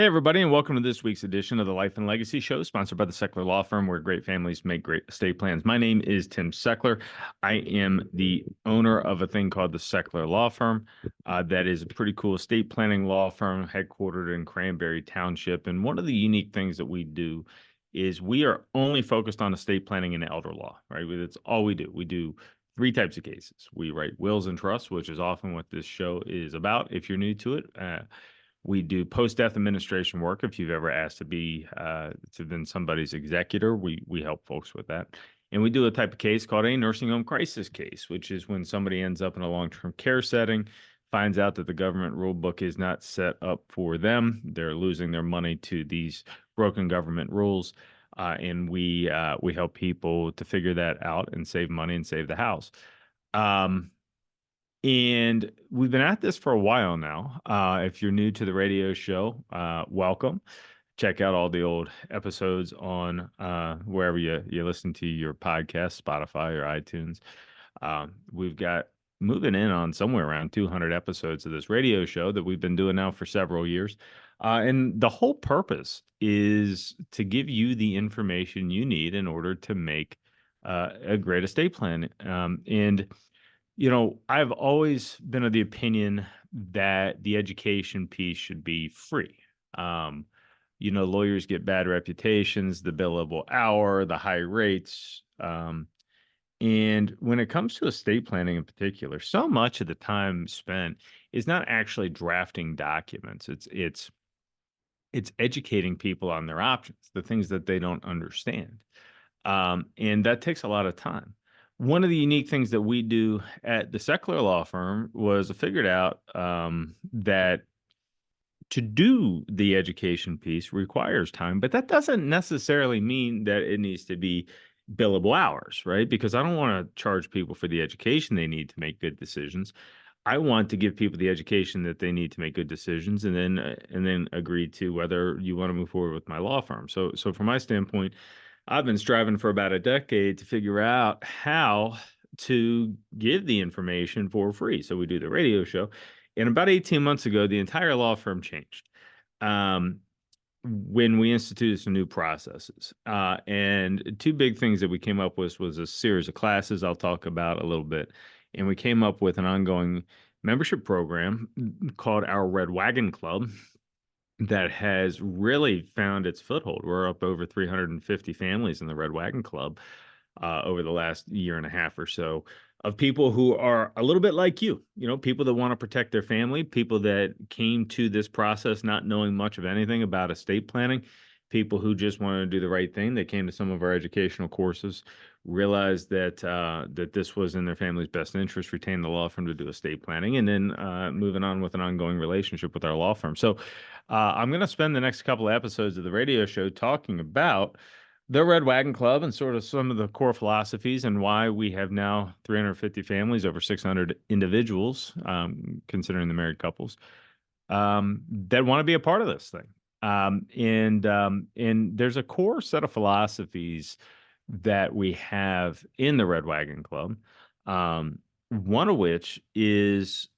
Hey, everybody, and welcome to this week's edition of the Life and Legacy Show, sponsored by the Sechler Law Firm, where great families make great estate plans. My name is Tim Sechler. I am the owner of a thing called the Sechler Law Firm. That is a pretty cool estate planning law firm headquartered in Cranberry Township. And one of the unique things that we do is we are only focused on estate planning and elder law, right? That's all we do. We do three types of cases. We write wills and trusts, which is often what this show is about if you're new to it. We do post-death administration work. If you've ever asked to been somebody's executor, we help folks with that. And we do a type of case called a nursing home crisis case, which is when somebody ends up in a long-term care setting, finds out that the government rule book is not set up for them. They're losing their money to these broken government rules. And we help people to figure that out and save money and save the house. And we've been at this for a while now. If you're new to the radio show, welcome. Check out all the old episodes on wherever you listen to your podcast, Spotify or iTunes. We've got moving in on somewhere around 200 episodes of this radio show that we've been doing now for several years. And the whole purpose is to give you the information you need in order to make a great estate plan. I've always been of the opinion that the education piece should be free. Um, Lawyers get bad reputations, the billable hour, the high rates. And when it comes to estate planning in particular, so much of the time spent is not actually drafting documents. It's educating people on their options, the things that they don't understand. And that takes a lot of time. One of the unique things that we do at the Sechler Law Firm was I figured out that to do the education piece requires time, but that doesn't necessarily mean that it needs to be billable hours, right? Because I don't want to charge people for the education they need to make good decisions. I want to give people the education that they need to make good decisions, and then agree to whether you want to move forward with my law firm. So from my standpoint, I've been striving for about a decade to figure out how to give the information for free. So we do the radio show. And about 18 months ago, the entire law firm changed um, when we instituted some new processes. And two big things that we came up with was a series of classes I'll talk about a little bit. And we came up with an ongoing membership program called our Red Wagon Club that has really found its foothold. We're up over 350 families in the Red Wagon Club over the last year and a half or so, of people who are a little bit like you, people that want to protect their family, people that came to this process not knowing much of anything about estate planning, people who just wanted to do the right thing. They came to some of our educational courses, realized that this was in their family's best interest, retain the law firm to do estate planning, and then moving on with an ongoing relationship with our law firm. So I'm going to spend the next couple of episodes of the radio show talking about the Red Wagon Club and sort of some of the core philosophies and why we have now 350 families, over 600 individuals, considering the married couples, that want to be a part of this thing. And there's a core set of philosophies that we have in the Red Wagon Club. One of which is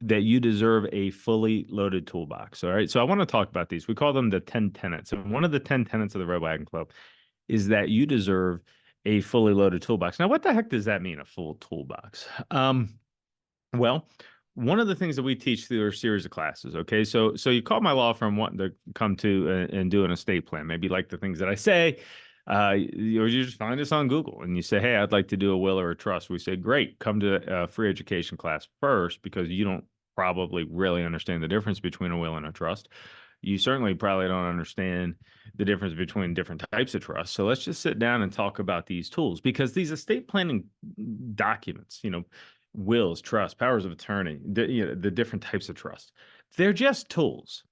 that you deserve a fully loaded toolbox. All right. So I want to talk about these. We call them the 10 tenets. And one of the 10 tenets of the Red Wagon Club is that you deserve a fully loaded toolbox. Now, what the heck does that mean, a full toolbox? Well, one of the things that we teach through our series of classes, okay, so you call my law firm wanting to come to and do an estate plan, maybe like the things that I say, or you just find us on Google and you say, hey, I'd like to do a will or a trust. We say, great, come to a free education class first, because you don't probably really understand the difference between a will and a trust. You certainly probably don't understand the difference between different types of trust. So let's just sit down and talk about these tools, because these estate planning documents, wills, trust, powers of attorney, the different types of trust, they're just tools.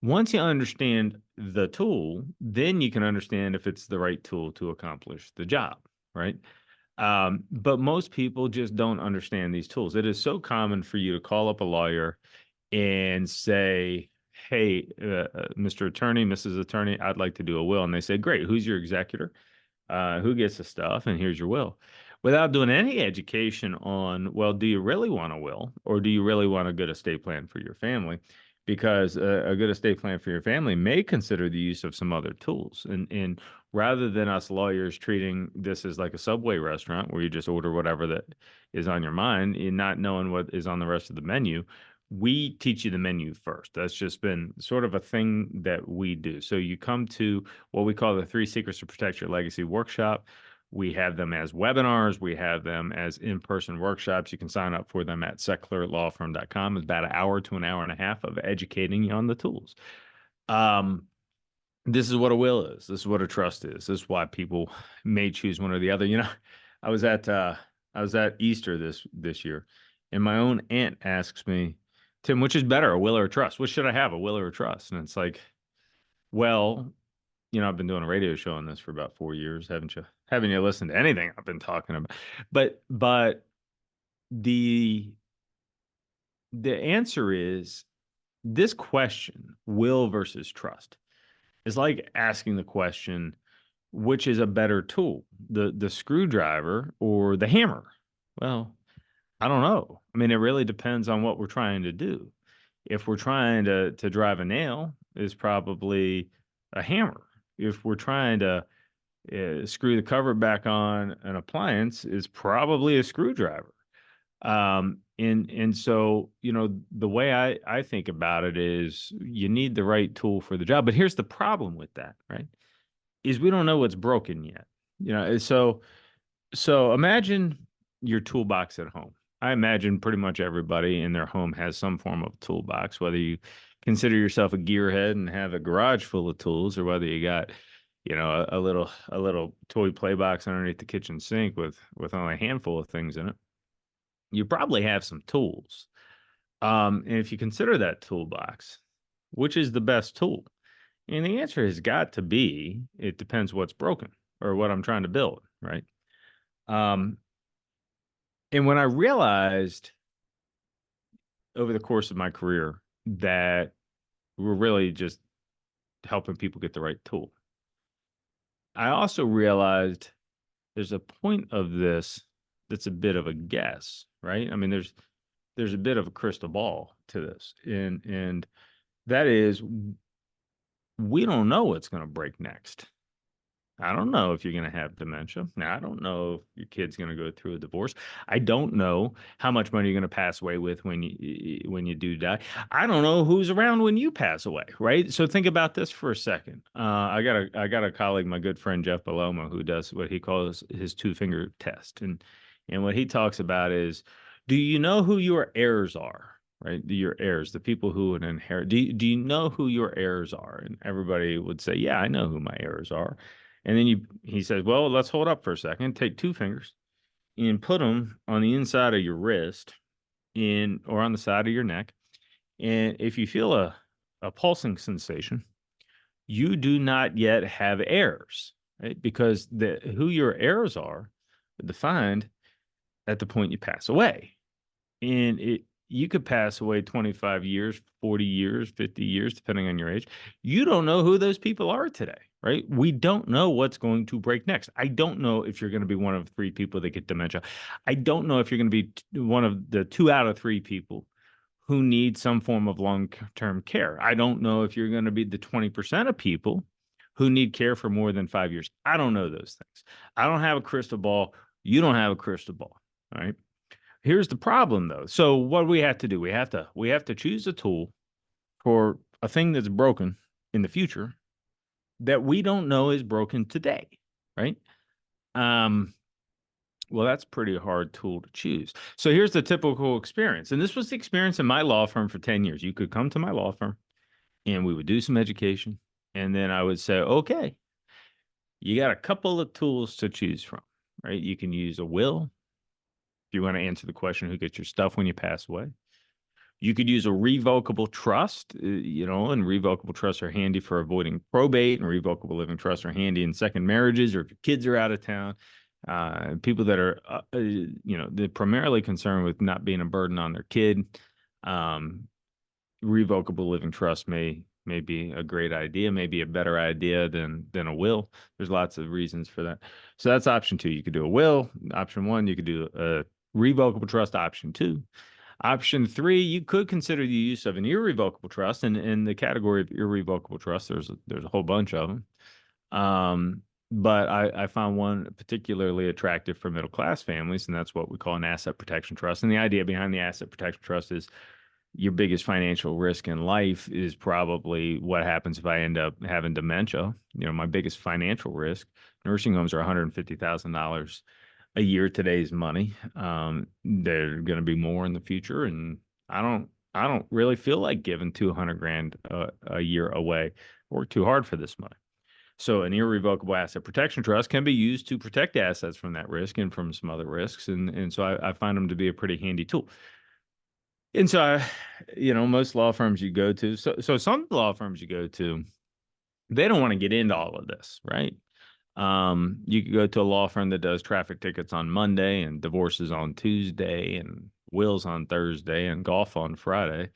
Once you understand the tool, then you can understand if it's the right tool to accomplish the job, right? But most people just don't understand these tools. It is so common for you to call up a lawyer and say, hey, Mr. Attorney, Mrs. Attorney, I'd like to do a will. And they say, great, who's your executor? Who gets the stuff? And here's your will. Without doing any education on, well, do you really want a will, or do you really want a good estate plan for your family? because a good estate plan for your family may consider the use of some other tools. And rather than us lawyers treating this as like a Subway restaurant where you just order whatever that is on your mind and not knowing what is on the rest of the menu, we teach you the menu first. That's just been sort of a thing that we do. So you come to what we call the Three Secrets to Protect Your Legacy workshop. We have them as webinars. We have them as in-person workshops. You can sign up for them at sechlerlawfirm.com. It's about an hour to an hour and a half of educating you on the tools. This is what a will is. This is what a trust is. This is why people may choose one or the other. I was at Easter this year, and my own aunt asks me, Tim, which is better, a will or a trust? Which should I have, a will or a trust? And it's like, well, I've been doing a radio show on this for about 4 years, haven't you? Haven't you listened to anything I've been talking about? But the answer is this question, will versus trust, is like asking the question, which is a better tool, the screwdriver or the hammer? Well, I don't know. I mean, it really depends on what we're trying to do. If we're trying to drive a nail, is probably a hammer. If we're trying to screw the cover back on an appliance, is probably a screwdriver. And so, the way I think about it is you need the right tool for the job. But here's the problem with that, right? Is we don't know what's broken yet. So imagine your toolbox at home. I imagine pretty much everybody in their home has some form of toolbox, whether you consider yourself a gearhead and have a garage full of tools, or whether you got, a little toy play box underneath the kitchen sink with only a handful of things in it. You probably have some tools. And if you consider that toolbox, which is the best tool? And the answer has got to be, it depends what's broken or what I'm trying to build, right? And when I realized over the course of my career that we're really just helping people get the right tool, I also realized there's a point of this that's a bit of a guess, right? I mean, there's a bit of a crystal ball to this, and that is, we don't know what's going to break next. I don't know if you're going to have dementia. Now, I don't know if your kid's going to go through a divorce. I don't know how much money you're going to pass away with when you do die. I don't know who's around when you pass away, right? So think about this for a second. I got a colleague, my good friend Jeff Paloma, who does what he calls his two-finger test, and what he talks about is, do you know who your heirs are? Right, your heirs, the people who would inherit. Do you know who your heirs are? And everybody would say, yeah, I know who my heirs are. And then he says, well, let's hold up for a second. Take two fingers and put them on the inside of your wrist or on the side of your neck. And if you feel a pulsing sensation, you do not yet have heirs, right? Because who your heirs are defined at the point you pass away. And you could pass away 25 years, 40 years, 50 years, depending on your age. You don't know who those people are today, right? We don't know what's going to break next. I don't know if you're going to be one of 3 people that get dementia. I don't know if you're going to be one of the 2 out of 3 people who need some form of long-term care. I don't know if you're going to be the 20% of people who need care for more than 5 years. I don't know those things. I don't have a crystal ball. You don't have a crystal ball, all right? Here's the problem, though. So what do we have to do? We have to choose a tool for a thing that's broken in the future that we don't know is broken today, right? Well, that's a pretty hard tool to choose. So here's the typical experience. And this was the experience in my law firm for 10 years. You could come to my law firm and we would do some education. And then I would say, okay, you got a couple of tools to choose from, right? You can use a will. If you want to answer the question, who gets your stuff when you pass away? You could use a revocable trust, and revocable trusts are handy for avoiding probate, and revocable living trusts are handy in second marriages, or if your kids are out of town. People that are, they're primarily concerned with not being a burden on their kid. Revocable living trust may be a great idea, maybe a better idea than a will. There's lots of reasons for that. So that's option 2. You could do a will. Option 1, you could do a revocable trust. Option 2. Option three, you could consider the use of an irrevocable trust. And in the category of irrevocable trust, there's a whole bunch of them. But I found one particularly attractive for middle class families, and that's what we call an asset protection trust. And the idea behind the asset protection trust is your biggest financial risk in life is probably what happens if I end up having dementia. My biggest financial risk, nursing homes are $150,000 a year today's money. They're going to be more in the future, and I don't really feel like giving 200 grand a year away. I work too hard for this money. So an irrevocable asset protection trust can be used to protect assets from that risk and from some other risks. And so I find them to be a pretty handy tool. And so most law firms you go to, so some law firms you go to, they don't want to get into all of this, right? You could go to a law firm that does traffic tickets on Monday and divorces on Tuesday and wills on Thursday and golf on Friday.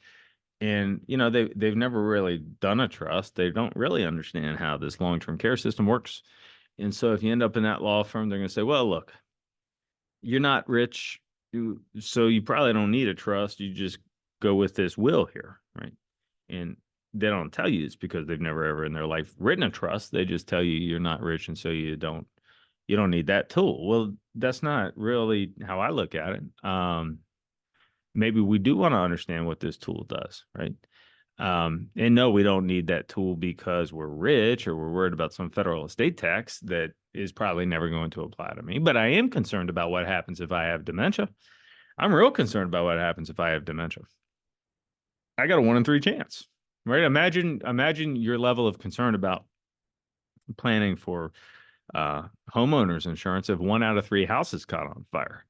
And they've never really done a trust. They don't really understand how this long-term care system works. And so if you end up in that law firm, they're going to say, well, look, you're not rich, so you probably don't need a trust. You just go with this will here, right? And they don't tell you it's because they've never ever in their life written a trust. They just tell you you're not rich, and so you don't need that tool. Well, that's not really how I look at it. Maybe we do want to understand what this tool does, right? And no, we don't need that tool because we're rich or we're worried about some federal estate tax that is probably never going to apply to me. But I am concerned about what happens if I have dementia. I'm real concerned about what happens if I have dementia. I got a 1 in 3 chance, right? Imagine your level of concern about planning for homeowners insurance if 1 out of 3 houses caught on fire.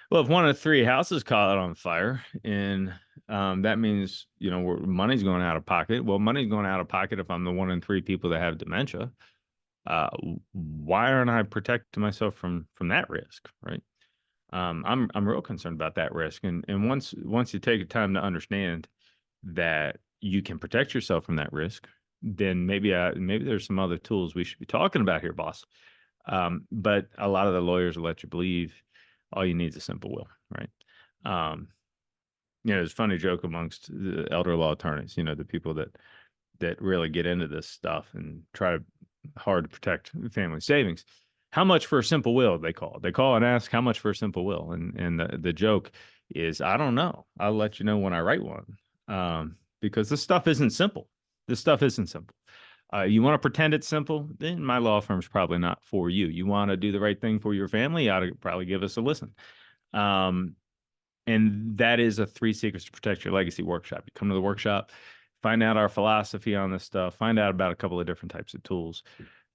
Well, if 1 of 3 houses caught on fire, and that means money's going out of pocket. Well, money's going out of pocket if I'm the 1 in 3 people that have dementia. Uh, why aren't I protecting myself from that risk, right? I'm real concerned about that risk, and once you take the time to understand that you can protect yourself from that risk, then maybe there's some other tools we should be talking about here, boss. But a lot of the lawyers will let you believe all you need is a simple will, right? Um, there's a funny joke amongst the elder law attorneys, the people that really get into this stuff and try hard to protect family savings. How much for a simple will? They call. They call and ask how much for a simple will, and the joke is, I don't know. I'll let you know when I write one, because this stuff isn't simple. This stuff isn't simple. You want to pretend it's simple? Then my law firm's probably not for you. You want to do the right thing for your family? You ought to probably give us a listen. And that is a 3 Secrets to Protect Your Legacy workshop. You come to the workshop, find out our philosophy on this stuff, find out about a couple of different types of tools,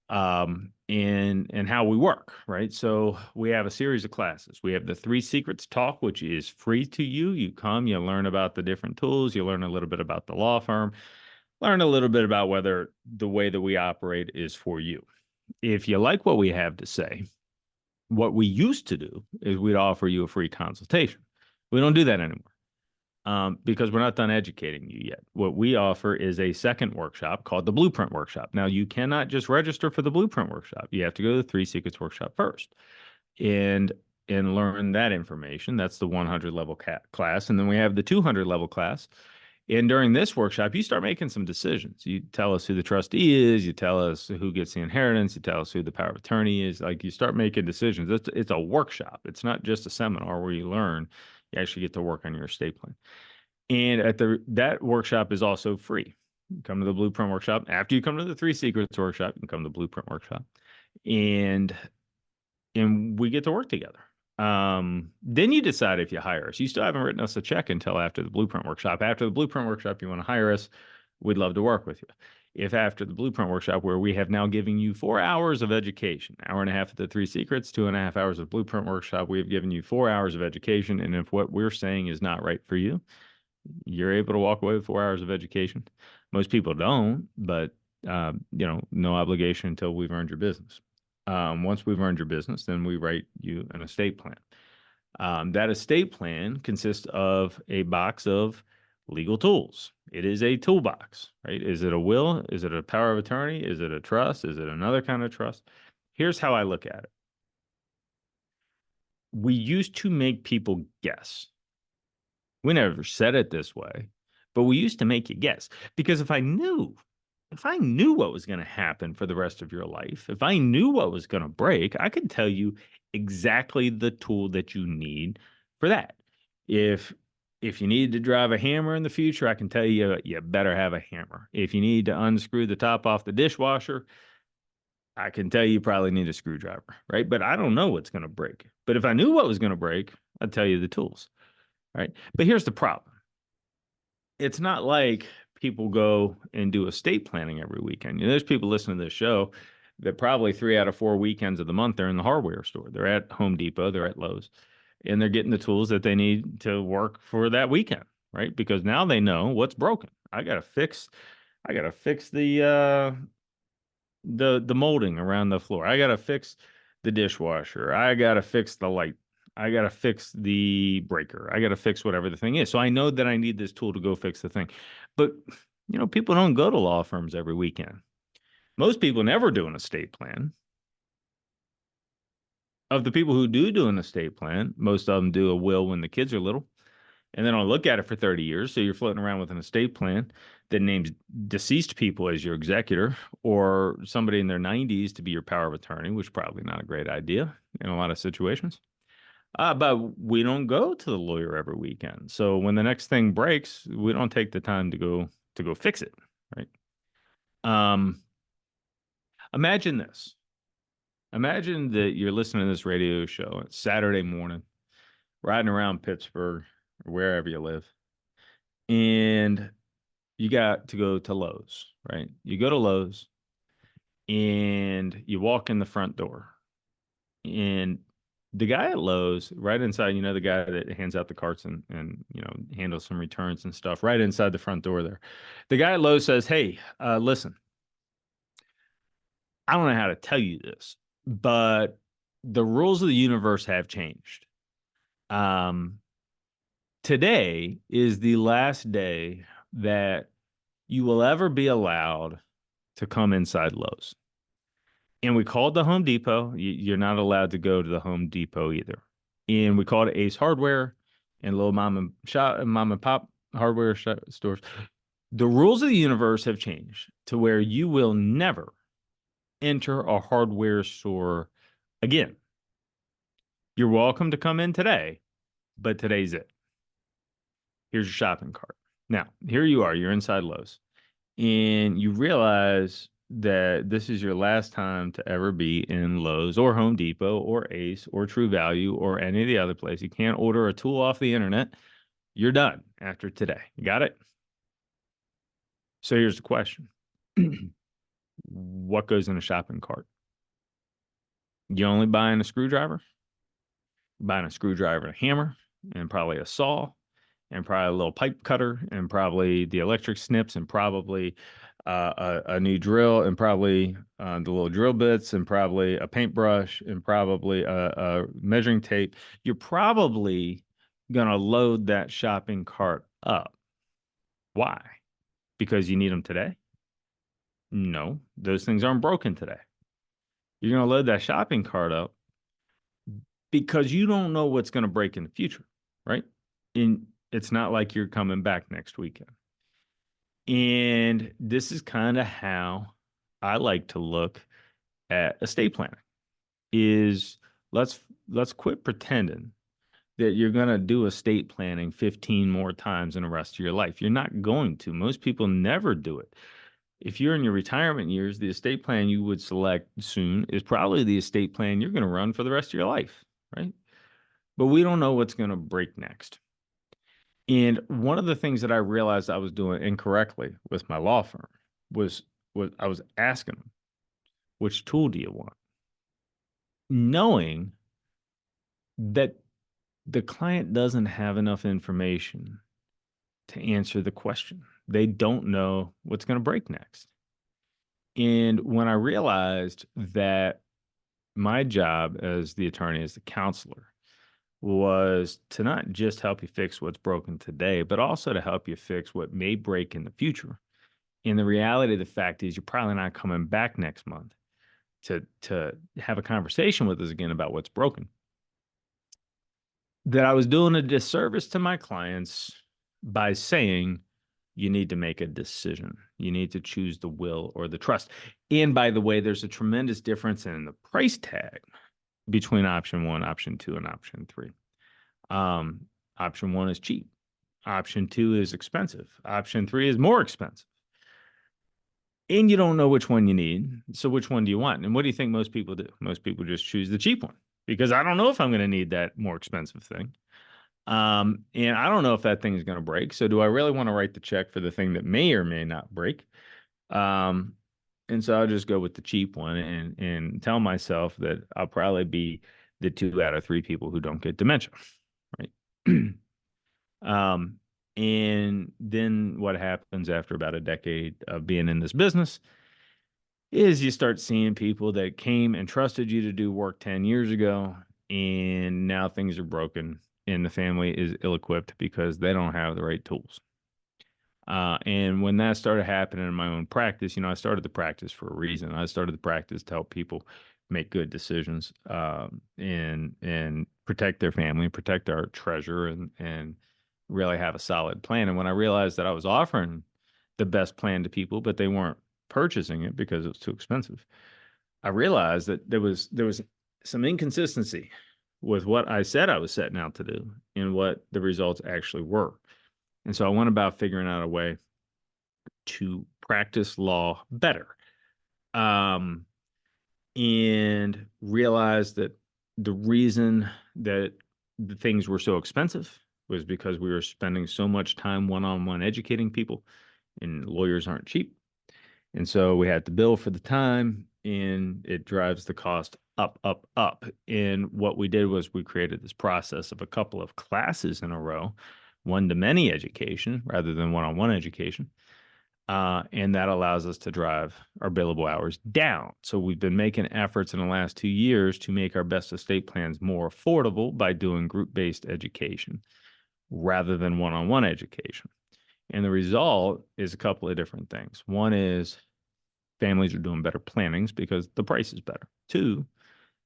and how we work, right? So we have a series of classes. We have the 3 Secrets talk, which is free to you. You come, you learn about the different tools, you learn a little bit about the law firm, learn a little bit about whether the way that we operate is for you. If you like what we have to say, what we used to do is we'd offer you a free consultation. We don't do that anymore, because we're not done educating you yet. What we offer is a second workshop called the Blueprint Workshop. Now, you cannot just register for the Blueprint Workshop. You have to go to the 3 Secrets Workshop first and learn that information. That's the 100 level class. And then we have the 200 level class. And during this workshop, you start making some decisions. You tell us who the trustee is. You tell us who gets the inheritance. You tell us who the power of attorney is. Like, you start making decisions. It's a workshop. It's not just a seminar where you learn. You actually get to work on your estate plan. And that workshop is also free. You come to the Blueprint Workshop. After you come to the 3 Secrets Workshop, you can come to the Blueprint Workshop. And we get to work together. Then you decide if you hire us. You still haven't written us a check until after the Blueprint Workshop. After the Blueprint Workshop, you want to hire us, we'd love to work with you. If after the Blueprint Workshop, where we have now given you 4 hours of education, hour and a half of the 3 Secrets, 2.5 hours of Blueprint Workshop, we have given you 4 hours of education. And if what we're saying is not right for you, you're able to walk away with 4 hours of education. Most people don't, but no obligation until we've earned your business. Once we've earned your business, then we write you an estate plan. That estate plan consists of a box of legal tools. It is a toolbox, right? Is it a will? Is it a power of attorney? Is it a trust? Is it another kind of trust? Here's how I look at it. We used to make people guess. We never said it this way, but we used to make you guess. Because if I knew what was going to happen for the rest of your life, if I knew what was going to break, I could tell you exactly the tool that you need for that. If if you need to drive a hammer in the future, I can tell you you better have a hammer. If you need to unscrew the top off the dishwasher, I can tell you probably need a screwdriver, right? But I don't know what's going to break. But if I knew what was going to break, I'd tell you the tools, right? But here's the problem. It's not like people go and do estate planning every weekend. There's people listening to this show that probably 3 out of 4 weekends of the month they're in the hardware store. They're at Home Depot, they're at Lowe's, and they're getting the tools that they need to work for that weekend, right? Because now they know what's broken. I gotta fix the molding around the floor. I gotta fix the dishwasher. I gotta fix the light. I gotta fix the breaker. I gotta fix whatever the thing is. So I know that I need this tool to go fix the thing. But people don't go to law firms every weekend. Most people never do an estate plan. Of the people who do an estate plan, most of them do a will when the kids are little, and then I'll look at it for 30 years. So you're floating around with an estate plan that names deceased people as your executor, or somebody in their 90s to be your power of attorney, which is probably not a great idea in a lot of situations. But we don't go to the lawyer every weekend. So when the next thing breaks, we don't take the time to go fix it, right? Um, Imagine this. Imagine that you're listening to this radio show. It's Saturday morning, riding around Pittsburgh or wherever you live, and you got to go to Lowe's, right? You go to Lowe's and you walk in the front door, and the guy at Lowe's, right inside, the guy that hands out the carts and handles some returns and stuff, right inside the front door there. The guy at Lowe's says, "Hey, listen, I don't know how to tell you this, but the rules of the universe have changed. Um, Today is the last day that you will ever be allowed to come inside Lowe's." And we called the Home Depot. You're not allowed to go to the Home Depot either. And we called it Ace Hardware and little mom and pop hardware stores. The rules of the universe have changed to where you will never enter a hardware store again. You're welcome to come in today, but today's it. Here's your shopping cart. Now, here you are. You're inside Lowe's, and you realize that this is your last time to ever be in Lowe's or Home Depot or Ace or True Value or any of the other places. You can't order a tool off the internet. You're done after today. You got it? So here's the question. What goes in a shopping cart? You only buying a screwdriver? Buying a screwdriver, a hammer, and probably a saw, and probably a little pipe cutter, and probably the electric snips, and probably a new drill, and probably the little drill bits, and probably a paintbrush, and probably a measuring tape. You're probably going to load that shopping cart up. Why? Because you need them today? No, those things aren't broken today. You're going to load that shopping cart up because you don't know what's going to break in the future, right? And it's not like you're coming back next weekend. And this is kind of how I like to look at estate planning is let's quit pretending that you're going to do estate planning 15 more times in the rest of your life. You're not going to. Most people never do it. If you're in your retirement years, the estate plan you would select soon is probably the estate plan you're going to run for the rest of your life, right? But we don't know what's going to break next. And one of the things that I realized I was doing incorrectly with my law firm was I was asking them, which tool do you want? Knowing that the client doesn't have enough information to answer the question. They don't know what's going to break next. And when I realized that my job as the attorney, as the counselor, was to not just help you fix what's broken today, but also to help you fix what may break in the future. And the reality of the fact is you're probably not coming back next month to have a conversation with us again about what's broken. that I was doing a disservice to my clients by saying you need to make a decision. You need to choose the will or the trust. And by the way, there's a tremendous difference in the price tag between option one, option two, and option three. Um, Option one is cheap. Option two is expensive. Option three is more expensive. And you don't know which one you need. So which one do you want? And what do you think most people do? Most people just choose the cheap one because I don't know if I'm going to need that more expensive thing. And I don't know if that thing is going to break. So do I really want to write the check for the thing that may or may not break? Um, and so I'll just go with the cheap one and tell myself that I'll probably be the 2 out of 3 people who don't get dementia, right? um, and then what happens after about a decade of being in this business is you start seeing people that came and trusted you to do work 10 years ago, and now things are broken and the family is ill-equipped because they don't have the right tools. And when that started happening in my own practice, I started the practice for a reason. I started the practice to help people make good decisions, and protect their family, protect our treasure, and really have a solid plan. And when I realized that I was offering the best plan to people, but they weren't purchasing it because it was too expensive, I realized that there was some inconsistency with what I said I was setting out to do and what the results actually were. And so I went about figuring out a way to practice law better, um, and realized that the reason that the things were so expensive was because we were spending so much time one-on-one educating people, and lawyers aren't cheap. And so we had to bill for the time, and it drives the cost up, up, up. And what we did was we created this process of a couple of classes in a row, one-to-many education rather than one-on-one education. And that allows us to drive our billable hours down. So we've been making efforts in the last 2 years to make our best estate plans more affordable by doing group-based education rather than one-on-one education. And the result is a couple of different things. One is families are doing better plannings because the price is better. Two,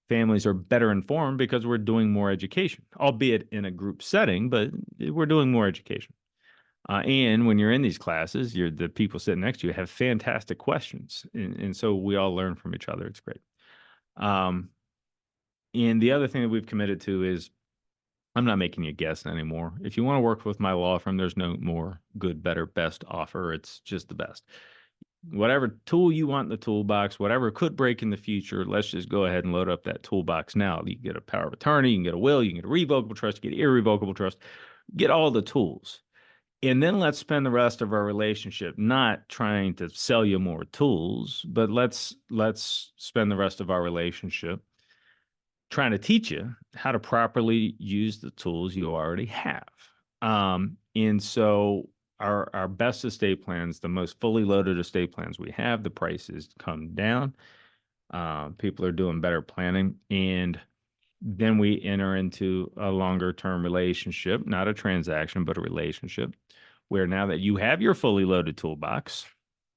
families are better informed because we're doing more education, albeit in a group setting, but we're doing more education. And when you're in these classes, the people sitting next to you have fantastic questions. And so we all learn from each other. It's great. Um, and the other thing that we've committed to is I'm not making you guess anymore. If you want to work with my law firm, there's no more good, better, best offer. It's just the best. Whatever tool you want in the toolbox, whatever could break in the future, let's just go ahead and load up that toolbox now. You can get a power of attorney, you can get a will, you can get a revocable trust, you get irrevocable trust, get all the tools. And then let's spend the rest of our relationship not trying to sell you more tools, but let's spend the rest of our relationship trying to teach you how to properly use the tools you already have. And so our best estate plans, the most fully loaded estate plans we have, the prices come down. People are doing better planning, and then we enter into a longer term relationship, not a transaction, but a relationship where now that you have your fully loaded toolbox,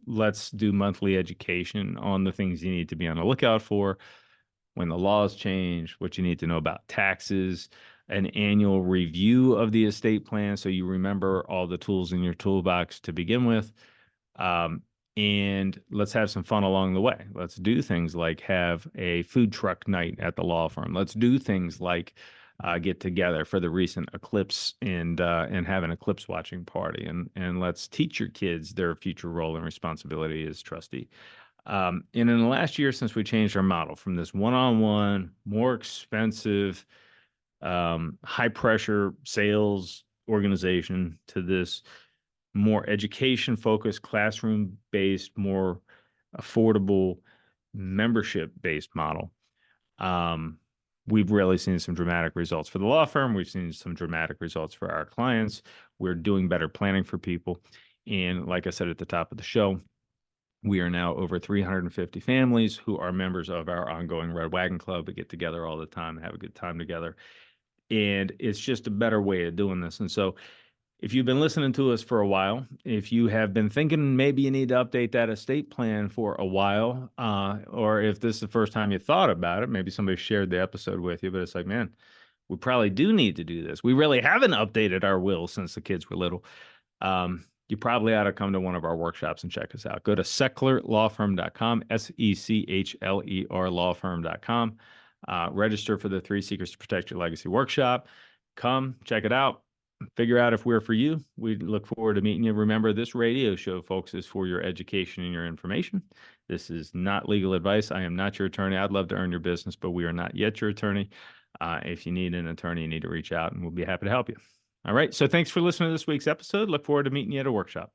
let's do monthly education on the things you need to be on the lookout for when the laws change, what you need to know about taxes, an annual review of the estate plan so you remember all the tools in your toolbox to begin with. Um, and let's have some fun along the way. Let's do things like have a food truck night at the law firm. Let's do things like get together for the recent eclipse and have an eclipse watching party. And let's teach your kids their future role and responsibility as trustee. And in the last year, since we changed our model from this one-on-one, more expensive, high pressure sales organization to this more education focused, classroom based, more affordable, membership based model, we've really seen some dramatic results for the law firm. We've seen some dramatic results for our clients. We're doing better planning for people. And like I said at the top of the show, we are now over 350 families who are members of our ongoing Red Wagon Club. We get together all the time and have a good time together. And it's just a better way of doing this. And so if you've been listening to us for a while, if you have been thinking maybe you need to update that estate plan for a while, or if this is the first time you thought about it, maybe somebody shared the episode with you, but it's like, man, we probably do need to do this. We really haven't updated our will since the kids were little. You probably ought to come to one of our workshops and check us out. Go to sechlerlawfirm.com, Sechler lawfirm.com. Register for the 3 Secrets to Protect Your Legacy workshop. Come, check it out. Figure out if we're for you. We look forward to meeting you. Remember, this radio show, folks, is for your education and your information. This is not legal advice. I am not your attorney. I'd love to earn your business, but we are not yet your attorney. If you need an attorney, you need to reach out, and we'll be happy to help you. All right. So thanks for listening to this week's episode. Look forward to meeting you at a workshop.